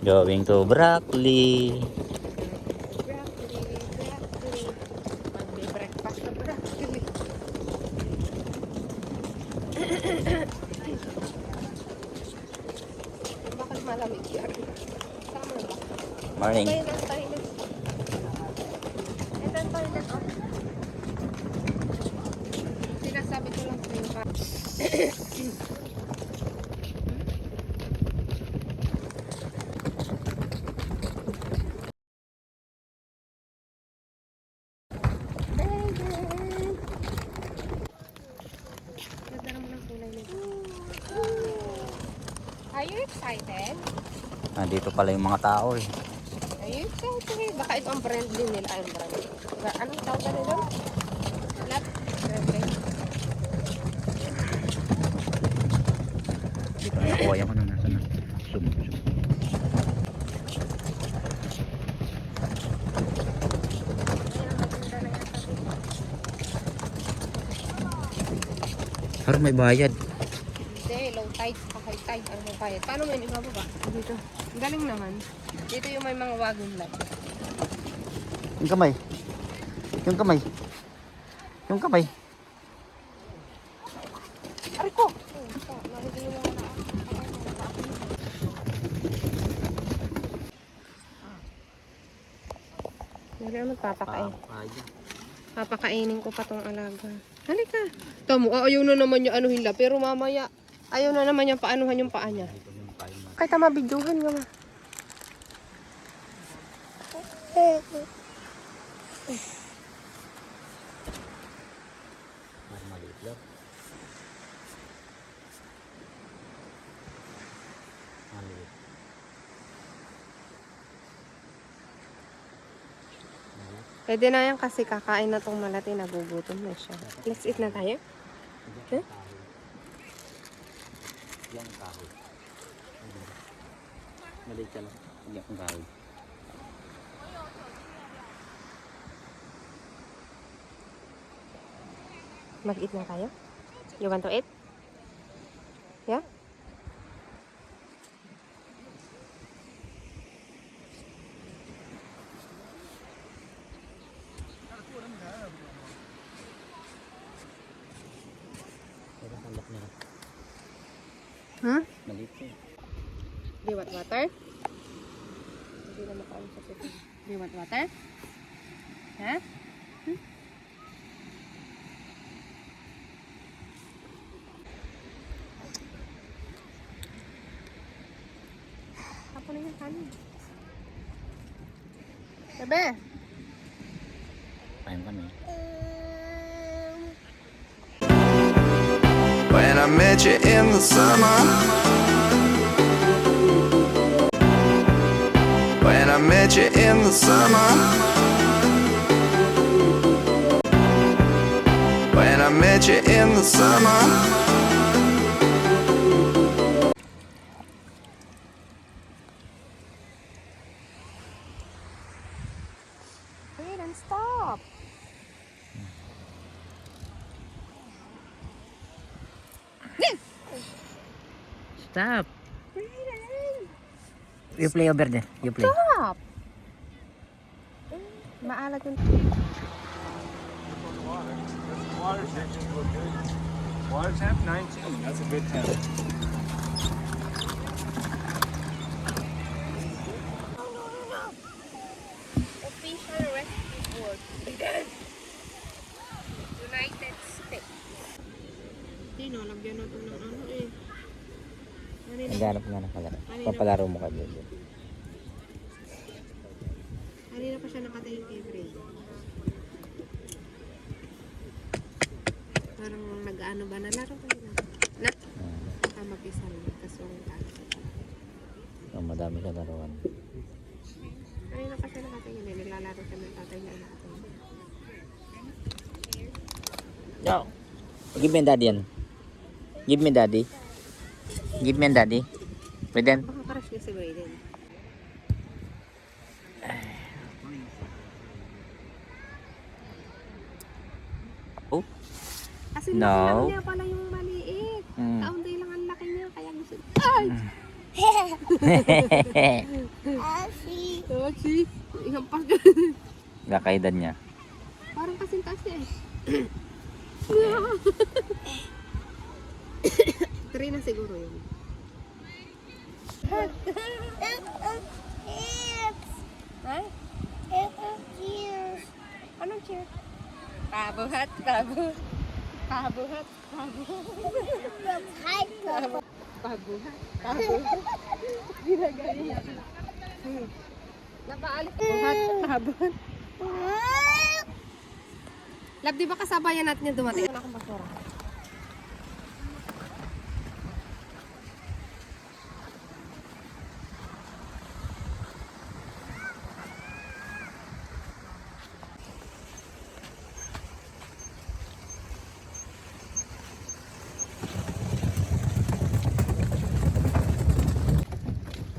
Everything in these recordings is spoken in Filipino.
Going to broccoli. Broccoli. Magbe-breakfast na broccoli. Bakit malamig yan? Summer ba? Morning. Ito yung toilet. Ito yung toilet, oh. Sinasabi ko lang sa iyo pa. Ganda naman ang kulay nito. Are you excited? Dito pala yung mga tao eh. Are you excited? Baka ito ang brand din nila. Ay, brand. Anong tawag na nila? Not brand. Nakuha yung ano nasa na. Zoom. Harap may bayad. Hindi, low tide, high tide, ano mo bayad. Paano mo yun ibababa? Dito. Ang galing naman. Dito yung may mga wagon lang. Yung kamay. Yung kamay. Yung kamay. Aray ko! Meron magpapakain. Papakainin ko pa tong alaga. Halika. Tamo, ayaw na naman niya anuhin la. Pero mamaya, ayaw na naman niya paanuhan yung paa niya. Kahit tama, bidyuhan nga ma. Maliit lang. Maliit. Pwede na yan kasi kakain na tong malati. Nagugutom na siya. Let's eat na tayo. Huh? Yang kahoy. Maliit ka lang. Yang kahoy. Mag-eat na tayo? You want to eat? Yeah? Pero salak nila. Hmm? Maliit ka. Do you want water? Hindi na makaon sa sito. Do you want water? Ha? Hmm? Ako na yung kanin. Bebe! Kain kami. When I met you in the summer, when I met you in the summer, when I met you in the summer. Hey, don't stop! Stop. You play over there. You play. Stop! Maalat yung... Water temp 19. That's a good temp. Official recipe board. United States. Hindi, nalagyan na ito ng ano eh. Naghanap nga ng kalaro. Papalaro mo ka doon. Kanina pa siya nakatayo kay Bray. Parang nag-ano ba? Nalaro ba yun? Mag-isa lang. Kaso Oh, madami ka laruan. kanina pa siya nakatayo. Nilalaro siya ng tatay niya. Nakatayo. No. Give me daddy yan. Give me daddy. Give me daddy. Wait then. Baka crush niya si Brayden. Oh. Kasi No. no. Niya pala yung maliit. Kaunti lang ang laki niya. Kaya gusto. Ay! Ochi. Ihampas ka. Kakaidan niya. Parang kasintas eh. 3 na siguro yun. Ha? Anong cheer? Pabuhat, pabuhat. Pabuhat, pabuhat. Pabuhat, pabuhat. Ginagaya niya. Napaalit. Pabuhat, pabuhat. Lab, di ba kasabayan natin yung dumating? Wala akong basura.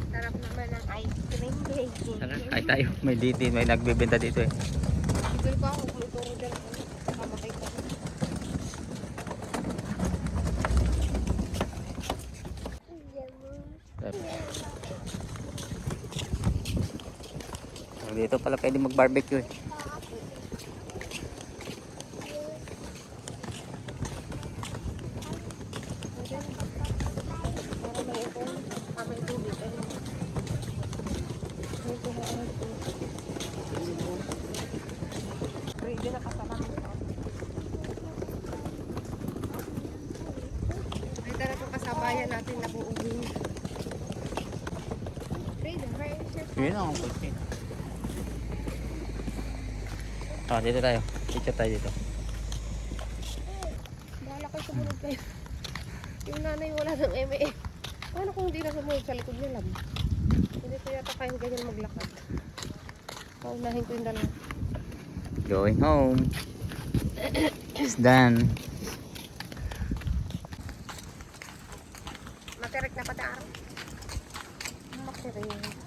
Sarap naman ng ice cream, baby. Ay tayo, may nagbebenta dito eh. Bibili ko ako kung ituro dyan. Kamakay ko. Dito pala pwede mag-barbecue eh. Para may ito. Amay tubig. Ayun. May tuhaan ito. Ready na kasama. Ay talagang kasabayan natin na buuwi. Yun ang kulti. Ah, dito tayo. Picture tayo dito. Bahala kayo sumunod kayo. Yung nanay wala ng MA. Paano kung hindi na sumunod sa likod niya lang? Hindi ko yata kayang ganyan maglakad. Paunahin ko yung dalawa. Going home. It's done. Matirek na pati araw. Matirek.